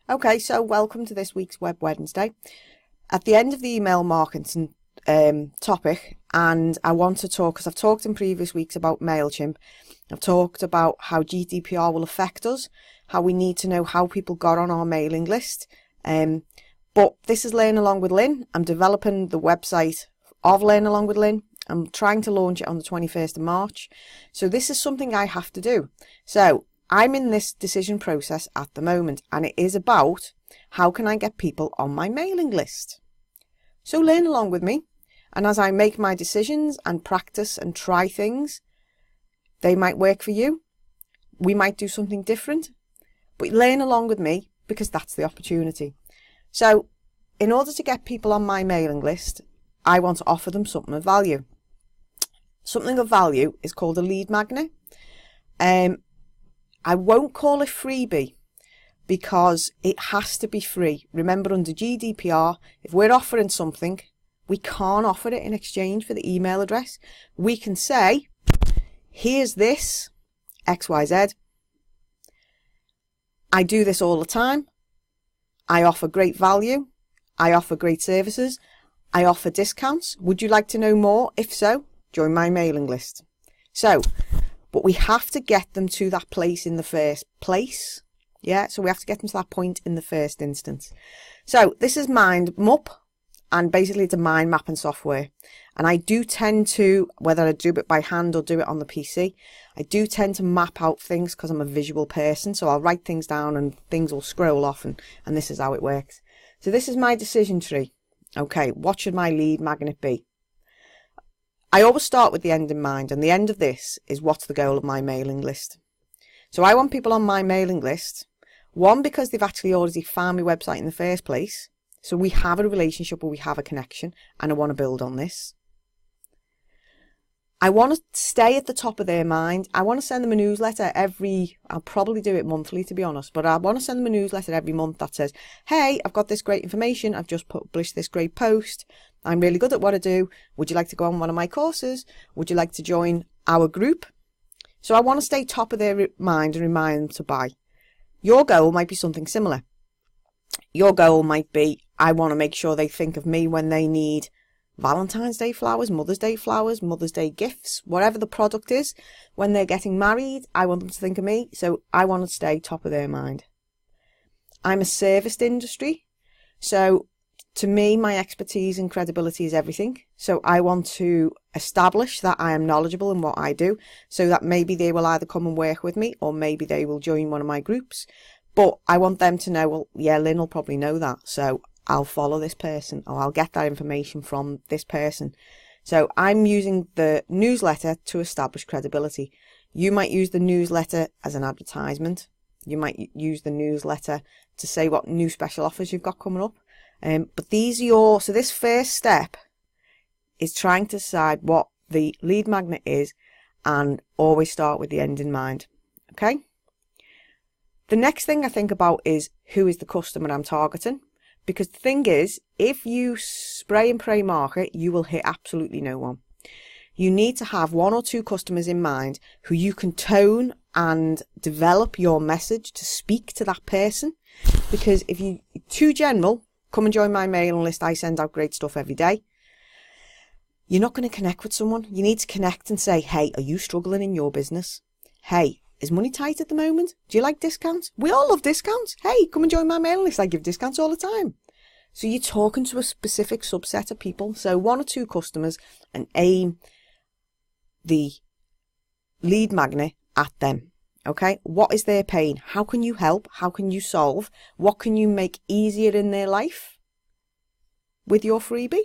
Okay, so welcome to this week's Web Wednesday. At the end of the email marketing topic, and I want to talk, because I've talked in previous weeks about MailChimp. I've talked about how GDPR will affect us, how we need to know how people got on our mailing list. But this is Learn Along with Lynn. I'm developing the website of Learn Along with Lynn. I'm trying to launch it on the 21st of March. So this is something I have to do. So I'm in this decision process at the moment, and it is about how can I get people on my mailing list. So learn along with me, and as I make my decisions and practice and try things, they might work for you. We might do something different, but learn along with me because that's the opportunity. So in order to get people on my mailing list, I want to offer them something of value. Something of value is called a lead magnet. I won't call it freebie because it has to be free. Remember, under GDPR, if we're offering something, we can't offer it in exchange for the email address. We can say, here's this, XYZ. I do this all the time. I offer great value. I offer great services. I offer discounts. Would you like to know more? If so, join my mailing list. But we have to get them to that place in the first place. Yeah, so we have to get them to that point in the first instance. So this is MindMup, and basically it's a mind mapping software. And I do tend to, whether I do it by hand or do it on the PC, I do tend to map out things because I'm a visual person. So I'll write things down and things will scroll off, and this is how it works. So this is my decision tree. Okay, what should my lead magnet be? I always start with the end in mind, and the end of this is what's the goal of my mailing list. So I want people on my mailing list, one, because they've actually already found my website in the first place. So we have a relationship or we have a connection, and I want to build on this. I want to stay at the top of their mind. I want to send them a newsletter I'll probably do it monthly to be honest, but I want to send them a newsletter every month that says, hey, I've got this great information. I've just published this great post. I'm really good at what I do. Would you like to go on one of my courses? Would you like to join our group? So I want to stay top of their mind and remind them to buy. Your goal might be something similar. Your goal might be, I want to make sure they think of me when they need Valentine's Day flowers, Mother's Day gifts, whatever the product is. When they're getting married, I want them to think of me. So I want to stay top of their mind. I'm a serviced industry. So to me, my expertise and credibility is everything. So I want to establish that I am knowledgeable in what I do, so that maybe they will either come and work with me or maybe they will join one of my groups. But I want them to know, well, yeah, Lynn will probably know that. So I'll follow this person, or I'll get that information from this person. So I'm using the newsletter to establish credibility. You might use the newsletter as an advertisement. You might use the newsletter to say what new special offers you've got coming up. But so this first step is trying to decide what the lead magnet is, and always start with the end in mind. Okay. The next thing I think about is, who is the customer I'm targeting? Because the thing is, if you spray and pray market, you will hit absolutely no one. You need to have one or two customers in mind who you can tone and develop your message to speak to that person. Because if you're too general, come and join my mailing list, I send out great stuff every day, you're not going to connect with someone. You need to connect and say, hey, are you struggling in your business? Hey, is money tight at the moment? Do you like discounts? We all love discounts. Hey, come and join my mailing list. I give discounts all the time. So you're talking to a specific subset of people. So one or two customers, and aim the lead magnet at them. Okay, what is their pain? How can you help? How can you solve? What can you make easier in their life with your freebie?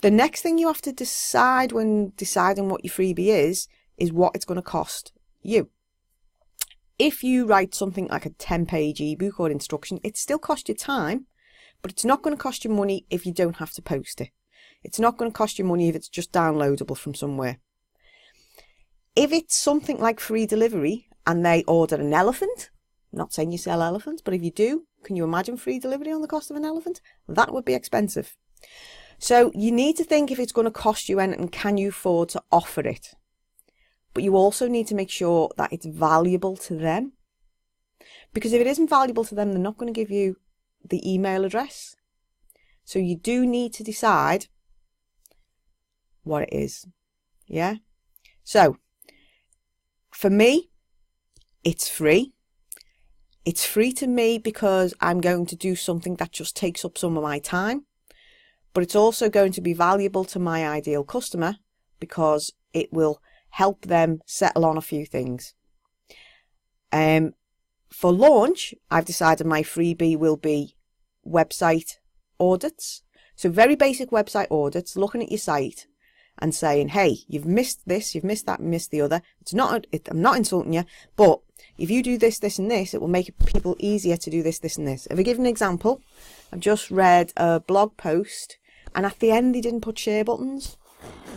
The next thing you have to decide when deciding what your freebie is what it's going to cost you. If you write something like a 10-page ebook or instruction, it still costs you time, but it's not going to cost you money if you don't have to post it. It's not going to cost you money if it's just downloadable from somewhere. If it's something like free delivery and they order an elephant, I'm not saying you sell elephants, but if you do, can you imagine free delivery on the cost of an elephant? That would be expensive. So you need to think if it's going to cost you anything, can you afford to offer it? But you also need to make sure that it's valuable to them. Because if it isn't valuable to them, they're not going to give you the email address. So you do need to decide what it is. Yeah. So for me, it's free. It's free to me because I'm going to do something that just takes up some of my time. But it's also going to be valuable to my ideal customer because it will help them settle on a few things. For launch, I've decided my freebie will be website audits. So very basic website audits, looking at your site and saying, hey, you've missed this, you've missed that, missed the other. I'm not insulting you, but if you do this, this and this, it will make people easier to do this, this and this. If I give an example, I've just read a blog post and at the end they didn't put share buttons.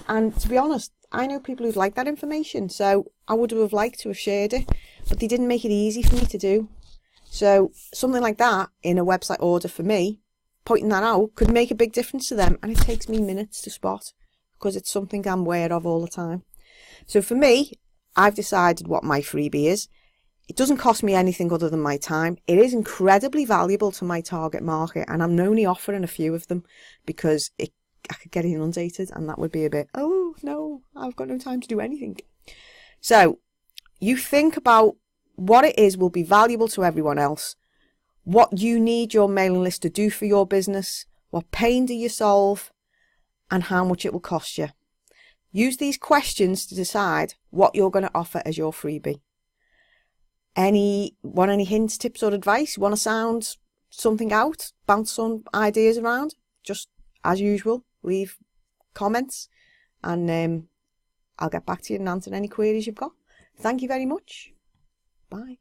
And to be honest, I know people who'd like that information, so I would have liked to have shared it, but they didn't make it easy for me to do. So something like that in a website order for me, pointing that out could make a big difference to them, and it takes me minutes to spot because it's something I'm aware of all the time. So for me, I've decided what my freebie is. It doesn't cost me anything other than my time. It is incredibly valuable to my target market, and I'm only offering a few of them because I could get inundated and that would be a bit, oh no, I've got no time to do anything. So you think about what it is will be valuable to everyone else, what you need your mailing list to do for your business, what pain do you solve, and how much it will cost you. Use these questions to decide what you're going to offer as your freebie. Want any hints, tips or advice? Want to sound something out? Bounce some ideas around? Just as usual, leave comments and I'll get back to you and answer any queries you've got. Thank you very much. Bye.